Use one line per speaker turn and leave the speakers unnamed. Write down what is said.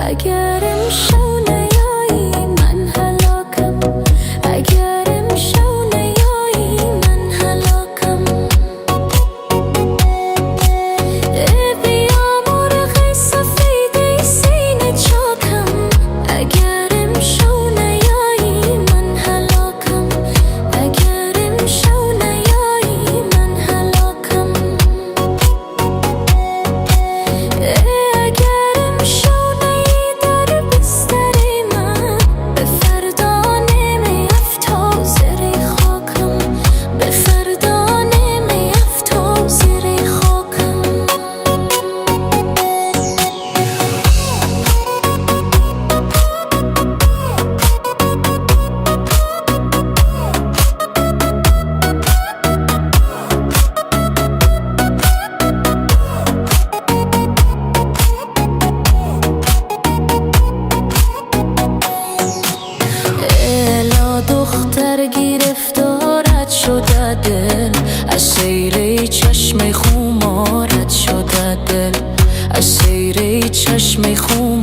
اگر امشو نیایی من هلاکم، اگر امشو نیایی من هلاکم. بیا مرغ سفید سینه چاکم، اگر امشو نیایی من هلاکم، اگر امشو نیایی من هلاکم. دختر گرفتارت شده دل، از سیر چشم خمارت شده دل، از سیر چشم خمارت